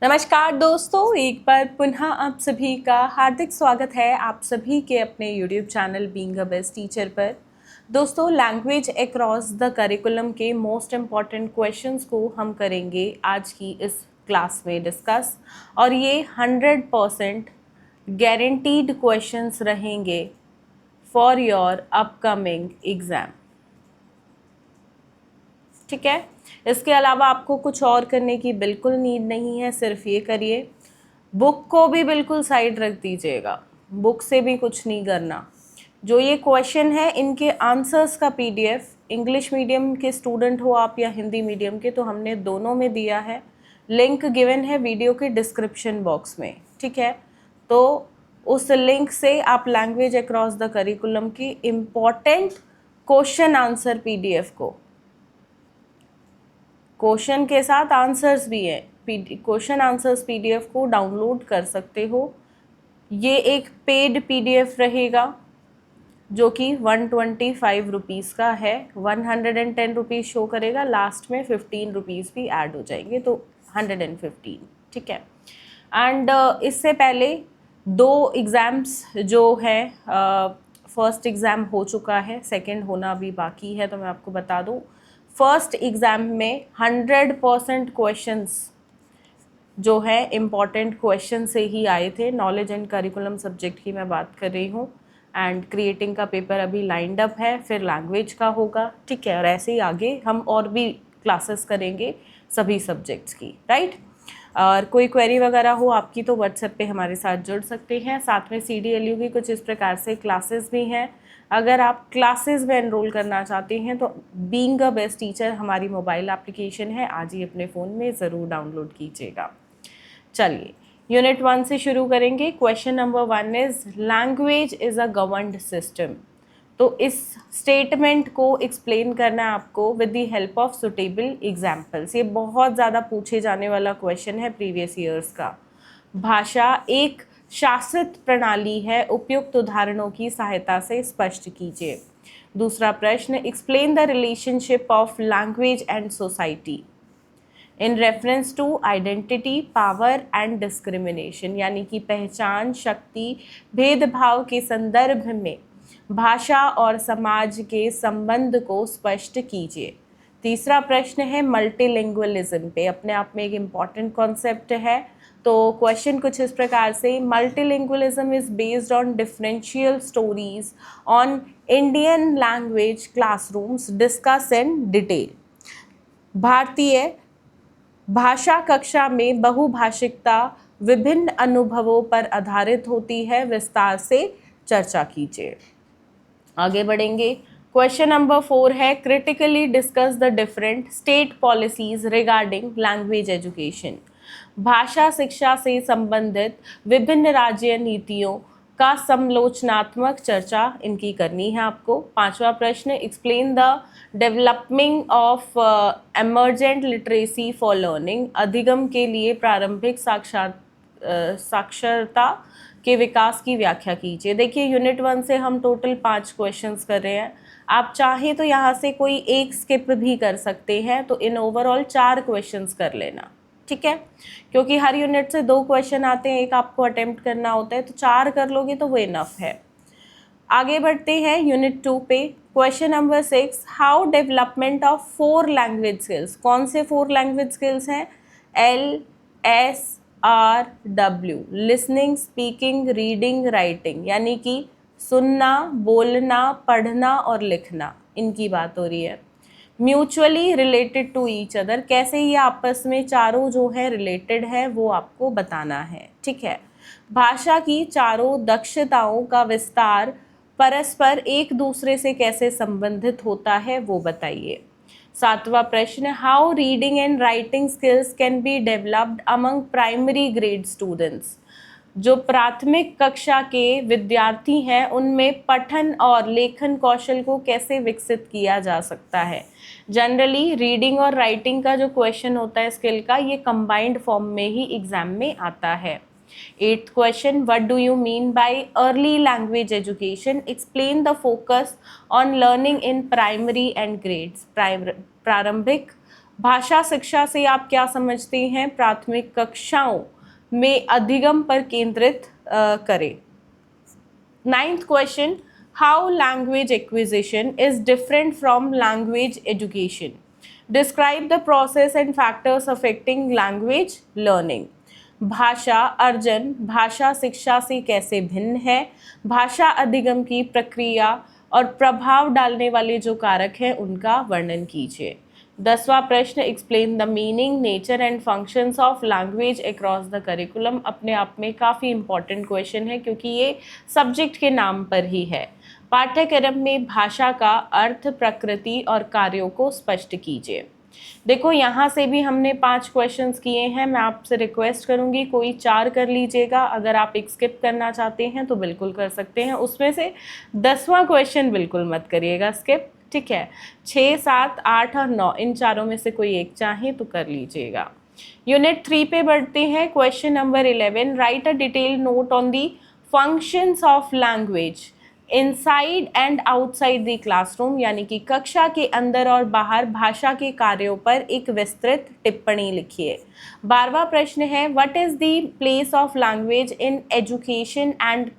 नमस्कार दोस्तों, एक बार पुनः आप सभी का हार्दिक स्वागत है आप सभी के अपने YouTube channel being a best teacher पर। दोस्तों, लैंग्वेज अक्रॉस द करिकुलम के मोस्ट इम्पॉर्टेंट क्वेश्चंस को हम करेंगे आज की इस क्लास में डिस्कस, और ये 100% गारंटीड क्वेश्चंस रहेंगे फॉर योर अपकमिंग एग्ज़ाम। ठीक है, इसके अलावा आपको कुछ और करने की बिल्कुल नीड नहीं है, सिर्फ ये करिए, बुक को भी बिल्कुल साइड रख दीजिएगा, बुक से भी कुछ नहीं करना। जो ये क्वेश्चन है इनके आंसर्स का पीडीएफ, इंग्लिश मीडियम के स्टूडेंट हो आप या हिंदी मीडियम के, तो हमने दोनों में दिया है। लिंक गिवन है वीडियो के डिस्क्रिप्शन बॉक्स में। ठीक है, तो उस लिंक से आप लैंग्वेज अक्रॉस द करिकुलम की इम्पॉर्टेंट क्वेश्चन आंसर पीडीएफ को, क्वेश्चन के साथ आंसर्स भी है, क्वेश्चन आंसर्स पीडीएफ को डाउनलोड कर सकते हो। ये एक पेड पीडीएफ रहेगा जो कि 125 रुपीज़ का है। 110 रुपीज़ शो करेगा, लास्ट में 15 रुपीज़ भी ऐड हो जाएंगे, तो 115। ठीक है, एंड इससे पहले दो एग्ज़ाम्स जो है, फर्स्ट एग्ज़ाम हो चुका है, सेकंड होना अभी बाकी है, तो मैं आपको बता दूं। फर्स्ट एग्ज़ाम में 100% क्वेश्चंस जो है इम्पॉर्टेंट क्वेश्चन से ही आए थे। नॉलेज एंड करिकुलम सब्जेक्ट की मैं बात कर रही हूँ, एंड क्रिएटिंग का पेपर अभी लाइंड अप है, फिर लैंग्वेज का होगा। ठीक है, और ऐसे ही आगे हम और भी क्लासेस करेंगे सभी सब्जेक्ट्स की, राइट। और कोई क्वेरी वगैरह हो आपकी तो व्हाट्सएप पे हमारे साथ जुड़ सकते हैं। साथ में CDLU की कुछ इस प्रकार से क्लासेस भी हैं। अगर आप क्लासेस में एनरोल करना चाहते हैं तो बीइंग अ बेस्ट टीचर हमारी मोबाइल एप्लीकेशन है, आज ही अपने फ़ोन में ज़रूर डाउनलोड कीजिएगा। चलिए, यूनिट 1 से शुरू करेंगे। Question number 1 is language is a governed system. तो इस स्टेटमेंट को एक्सप्लेन करना है आपको with the help of suitable examples. ये बहुत ज़्यादा पूछे जाने वाला क्वेश्चन है प्रीवियस ईयर्स का। भाषा एक शासित प्रणाली है, उपयुक्त उदाहरणों की सहायता से स्पष्ट कीजिए। दूसरा प्रश्न, explain the relationship of language and society in reference to identity, power and discrimination, यानी कि पहचान, शक्ति, भेदभाव के संदर्भ में भाषा और समाज के संबंध को स्पष्ट कीजिए। तीसरा प्रश्न है मल्टीलिंगुअलिज्म पे, अपने आप में एक इम्पॉर्टेंट कॉन्सेप्ट है। तो क्वेश्चन कुछ इस प्रकार से, multilingualism is based on differential stories on Indian language classrooms, discuss in detail. भारतीय भाषा कक्षा में बहुभाषिकता विभिन्न अनुभवों पर आधारित होती है, विस्तार से चर्चा कीजिए। आगे बढ़ेंगे। क्वेश्चन नंबर 4 है, critically discuss the different state policies regarding language education. भाषा शिक्षा से संबंधित विभिन्न राज्य नीतियों का समालोचनात्मक चर्चा इनकी करनी है आपको। पांचवा प्रश्न, explain the development of emergent literacy for learning. अधिगम के लिए प्रारंभिक साक्षरता के विकास की व्याख्या कीजिए। देखिए, यूनिट 1 से हम टोटल 5 क्वेश्चंस कर रहे हैं। आप चाहें तो यहाँ से कोई एक स्किप भी कर सकते हैं, तो इन ओवरऑल 4 क्वेश्चंस कर लेना। ठीक है, क्योंकि हर यूनिट से 2 क्वेश्चन आते हैं, एक आपको अटेम्प्ट करना होता है, तो 4 कर लोगे तो वो इनफ है। आगे बढ़ते हैं यूनिट 2 पे। Question number 6, how development of 4 language skills. कौन से 4 लैंग्वेज स्किल्स हैं? LSRW, listening, speaking, reading, writing, यानी कि सुनना, बोलना, पढ़ना और लिखना, इनकी बात हो रही है। Mutually related to each other, कैसे ये आपस में चारों जो है रिलेटेड है वो आपको बताना है। ठीक है, भाषा की चारों दक्षताओं का विस्तार परस्पर एक दूसरे से कैसे संबंधित होता है वो बताइए। सातवां प्रश्न, how reading and writing skills can be developed among primary grade students. जो प्राथमिक कक्षा के विद्यार्थी हैं उनमें पठन और लेखन कौशल को कैसे विकसित किया जा सकता है। जनरली रीडिंग और राइटिंग का जो क्वेश्चन होता है स्किल का, ये कंबाइंड फॉर्म में ही एग्जाम में आता है। 8th question, what do you mean by early language education. Explain the focus on learning in primary and grades. प्रारंभिक भाषा शिक्षा से आप क्या समझते हैं? प्राथमिक कक्षाओं में अधिगम पर केंद्रित करें। 9th question, how language acquisition is different from language education? Describe the process and factors affecting language learning. भाषा अर्जन भाषा शिक्षा से कैसे भिन्न है? भाषा अधिगम की प्रक्रिया और प्रभाव डालने वाले जो कारक हैं उनका वर्णन कीजिए। 10वां प्रश्न, explain the meaning, nature and functions of language across the curriculum. अपने आप में काफ़ी इंपॉर्टेंट क्वेश्चन है क्योंकि ये सब्जेक्ट के नाम पर ही है। पाठ्यक्रम में भाषा का अर्थ, प्रकृति और कार्यों को स्पष्ट कीजिए। देखो यहाँ से भी हमने 5 क्वेश्चंस किए हैं। मैं आपसे रिक्वेस्ट करूँगी कोई 4 कर लीजिएगा। अगर आप एक स्किप करना चाहते हैं तो बिल्कुल कर सकते हैं। उसमें से 10वां क्वेश्चन बिल्कुल मत करिएगा स्किप, ठीक है। 6, 7, 8 और 9 इन चारों में से कोई एक चाहे तो कर लीजिएगा। यूनिट 3 पे बढ़ते हैं। Question number 11, right a detail note on the functions of language inside and outside the classroom, यानी कि कक्षा के अंदर और बाहर भाषा के कार्यों पर एक विस्तृत टिप्पणी लिखिए। 12वां प्रश्न है, what is the place of language in education and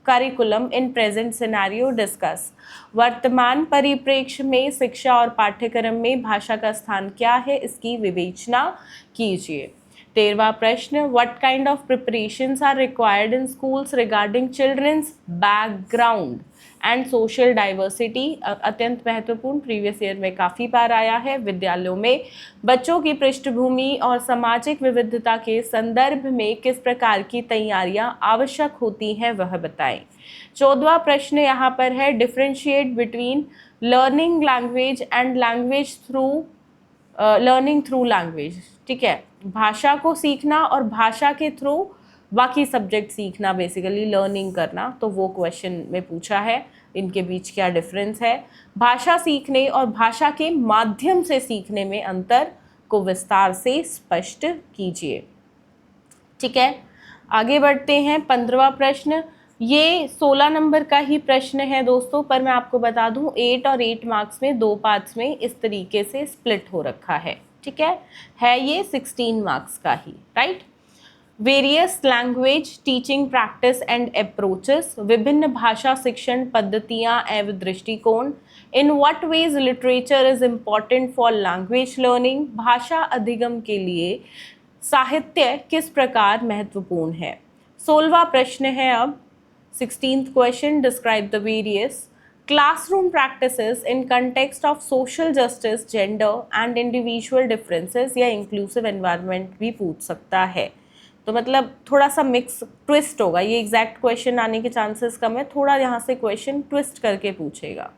curriculum in present scenario, discuss. वर्तमान परिप्रेक्ष्य में शिक्षा और पाठ्यक्रम में भाषा का स्थान क्या है, इसकी विवेचना कीजिए। 13वां प्रश्न, what kind of preparations are required in schools regarding children's background and social diversity. अत्यंत महत्वपूर्ण, प्रीवियस ईयर में काफ़ी बार आया है। विद्यालयों में बच्चों की पृष्ठभूमि और सामाजिक विविधता के संदर्भ में किस प्रकार की तैयारियां आवश्यक होती हैं वह बताएं। 14वां प्रश्न यहाँ पर है, differentiate between learning language and language through learning through language, ठीक है। भाषा को सीखना और भाषा के थ्रू बाकी सब्जेक्ट सीखना, बेसिकली लर्निंग करना, तो वो क्वेश्चन में पूछा है इनके बीच क्या डिफरेंस है। भाषा सीखने और भाषा के माध्यम से सीखने में अंतर को विस्तार से स्पष्ट कीजिए, ठीक है। आगे बढ़ते हैं। 15वां प्रश्न, ये 16 नंबर का ही प्रश्न है दोस्तों, पर मैं आपको बता दूं 8 और 8 मार्क्स में 2 पार्ट्स में इस तरीके से स्प्लिट हो रखा है, ठीक है ये 16 मार्क्स का ही, right. Various language teaching practice and approaches, विभिन्न भाषा शिक्षण पद्धतियाँ एवं दृष्टिकोण। In what ways literature is important for language learning, भाषा अधिगम के लिए साहित्य किस प्रकार महत्वपूर्ण है। 16वां प्रश्न है अब 16th question, describe the various classroom practices in context of social justice, gender and individual differences, या इंक्लूसिव एनवायरनमेंट भी पूछ सकता है। तो मतलब थोड़ा सा मिक्स ट्विस्ट होगा, ये एग्जैक्ट क्वेश्चन आने के चांसेस कम है, थोड़ा यहाँ से क्वेश्चन ट्विस्ट करके पूछेगा,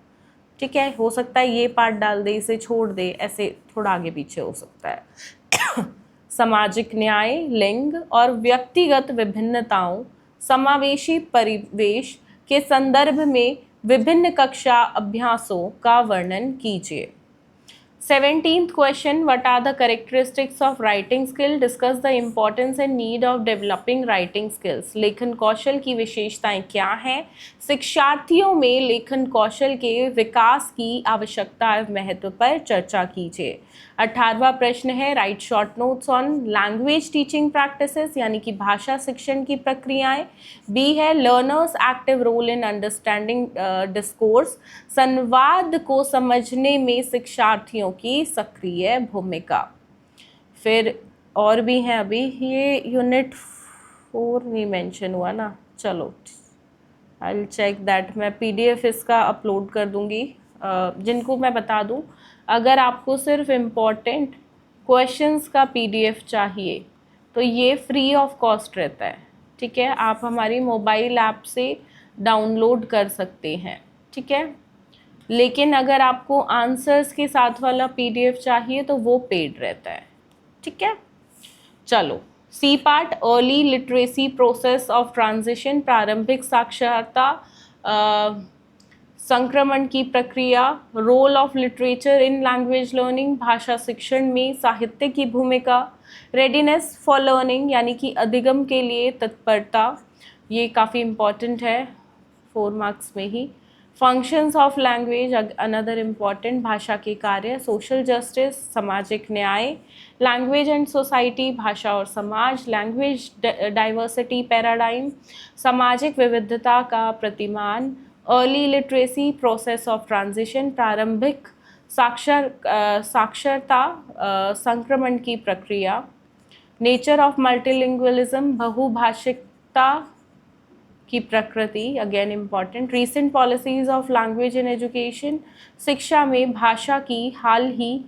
ठीक है। हो सकता है ये पार्ट डाल दे, इसे छोड़ दे, ऐसे थोड़ा आगे पीछे हो सकता है। सामाजिक न्याय, लिंग और व्यक्तिगत विभिन्नताओं, समावेशी परिवेश के संदर्भ में विभिन्न कक्षा अभ्यासों का वर्णन कीजिए। 17th question, what are the characteristics of writing skill, discuss the importance and need of developing writing skills। लेखन कौशल की विशेषताएं क्या हैं, शिक्षार्थियों में लेखन कौशल के विकास की आवश्यकता और महत्व पर चर्चा कीजिए। 18वां प्रश्न है, write short notes on language teaching practices, यानी कि भाषा शिक्षण की प्रक्रियाएं। बी है, learners active role in understanding discourse, संवाद को समझने में शिक्षार्थियों की सक्रिय भूमिका। फिर और भी हैं, अभी ये यूनिट 4 नहीं मेंशन हुआ ना, चलो आई विल चेक दैट। मैं PDF इसका अपलोड कर दूंगी। जिनको मैं बता दूं, अगर आपको सिर्फ इम्पॉर्टेंट क्वेश्चंस का PDF चाहिए तो ये फ्री ऑफ कॉस्ट रहता है, ठीक है। आप हमारी मोबाइल ऐप से डाउनलोड कर सकते हैं, ठीक है। लेकिन अगर आपको आंसर्स के साथ वाला PDF चाहिए तो वो पेड रहता है, ठीक है। चलो, C part, early literacy process of transition, प्रारंभिक साक्षरता संक्रमण की प्रक्रिया, role of literature in language learning, भाषा शिक्षण में साहित्य की भूमिका, रेडीनेस फॉर लर्निंग यानी कि अधिगम के लिए तत्परता, ये काफ़ी इम्पॉर्टेंट है 4 मार्क्स में ही। Functions of language another important, भाषा के कार्य, सोशल जस्टिस सामाजिक न्याय, लैंग्वेज एंड सोसाइटी भाषा और समाज, लैंग्वेज डाइवर्सिटी पैराडाइम सामाजिक विविधता का प्रतिमान, early literacy process of transition प्रारंभिक साक्षरता संक्रमण की प्रक्रिया, नेचर ऑफ मल्टीलिंगुअलिज्म बहुभाषिकता की प्रकृति again important, recent policies of language in education शिक्षा में भाषा की हाल ही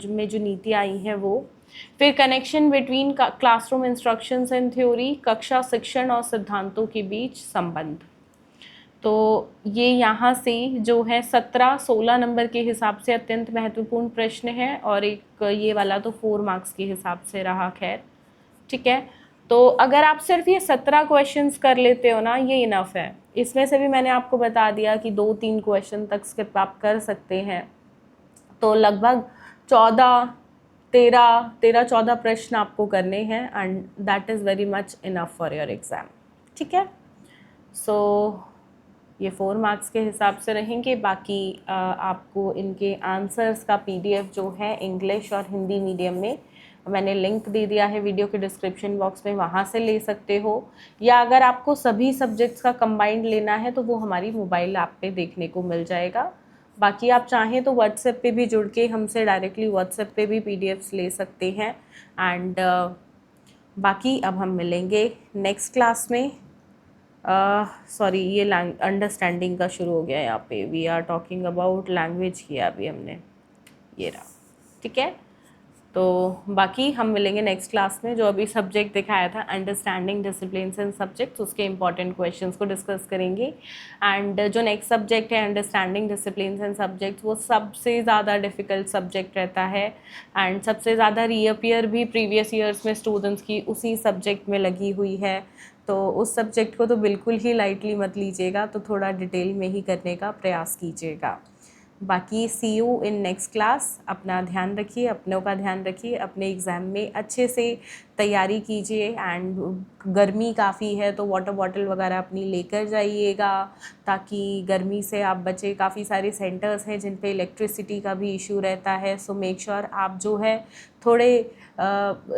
में जो नीतियाँ आई हैं वो, फिर connection between classroom instructions and theory कक्षा शिक्षण और सिद्धांतों के बीच संबंध। तो ये यहाँ से जो है 17-16 नंबर के हिसाब से अत्यंत महत्वपूर्ण प्रश्न है और एक ये वाला तो 4 मार्क्स के हिसाब से रहा। खैर ठीक है, तो अगर आप सिर्फ ये 17 क्वेश्चंस कर लेते हो ना, ये इनफ है। इसमें से भी मैंने आपको बता दिया कि 2-3 क्वेश्चन तक स्किप आप कर सकते हैं, तो लगभग 13-14 प्रश्न आपको करने हैं and that is very much enough for your exam. ठीक है, सो ये 4 मार्क्स के हिसाब से रहेंगे। बाकी आपको इनके आंसर्स का PDF जो है इंग्लिश और हिंदी मीडियम में मैंने लिंक दे दिया है वीडियो के डिस्क्रिप्शन बॉक्स में, वहाँ से ले सकते हो, या अगर आपको सभी सब्जेक्ट्स का कंबाइंड लेना है तो वो हमारी मोबाइल ऐप पे देखने को मिल जाएगा। बाकी आप चाहें तो व्हाट्सएप पे भी जुड़ के हमसे डायरेक्टली व्हाट्सएप पे भी PDFs ले सकते हैं। एंड बाकी अब हम मिलेंगे नेक्स्ट क्लास में। सॉरी, ये अंडरस्टैंडिंग का शुरू हो गया यहाँ पे, we are talking about language किया अभी हमने, ये रहा। ठीक है, तो बाकी हम मिलेंगे नेक्स्ट क्लास में। जो अभी सब्जेक्ट दिखाया था अंडरस्टैंडिंग डिसिप्लिन्स एंड सब्जेक्ट्स, उसके इंपॉर्टेंट क्वेश्चंस को डिस्कस करेंगे। एंड जो नेक्स्ट सब्जेक्ट है अंडरस्टैंडिंग डिसिप्लिन्स एंड सब्जेक्ट्स, वो सबसे ज़्यादा डिफ़िकल्ट सब्जेक्ट रहता है एंड सबसे ज़्यादा रीअपियर भी प्रीवियस ईयर्स में स्टूडेंट्स की उसी सब्जेक्ट में लगी हुई है। तो उस सब्जेक्ट को तो बिल्कुल ही लाइटली मत लीजिएगा, तो थोड़ा डिटेल में ही करने का प्रयास कीजिएगा। बाकी सी यू इन नेक्स्ट क्लास। अपना ध्यान रखिए, अपनों का ध्यान रखिए, अपने एग्ज़ाम में अच्छे से तैयारी कीजिए। एंड गर्मी काफ़ी है तो वाटर बॉटल वगैरह अपनी लेकर जाइएगा ताकि गर्मी से आप बचे। काफ़ी सारे सेंटर्स हैं जिन पे इलेक्ट्रिसिटी का भी इशू रहता है, सो मेक श्योर आप जो है थोड़े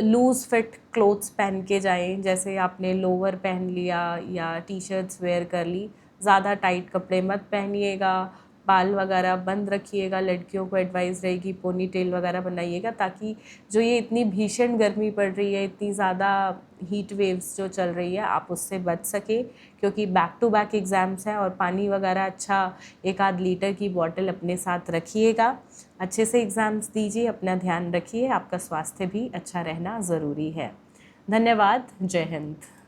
लूज़ फिट क्लोथ्स पहन के जाएं। जैसे आपने लोअर पहन लिया या टी-शर्ट्स वेयर कर ली, ज़्यादा टाइट कपड़े मत पहनिएगा। बाल वगैरह बंद रखिएगा, लड़कियों को एडवाइस रहेगी पोनी टेल वगैरह बनाइएगा, ताकि जो ये इतनी भीषण गर्मी पड़ रही है, इतनी ज़्यादा हीट वेव्स जो चल रही है, आप उससे बच सके। क्योंकि बैक टू बैक एग्ज़ाम्स हैं और पानी वगैरह अच्छा 1-8 लीटर की बॉटल अपने साथ रखिएगा। अच्छे से एग्ज़ाम्स दीजिए, अपना ध्यान रखिए, आपका स्वास्थ्य भी अच्छा रहना ज़रूरी है। धन्यवाद, जय हिंद।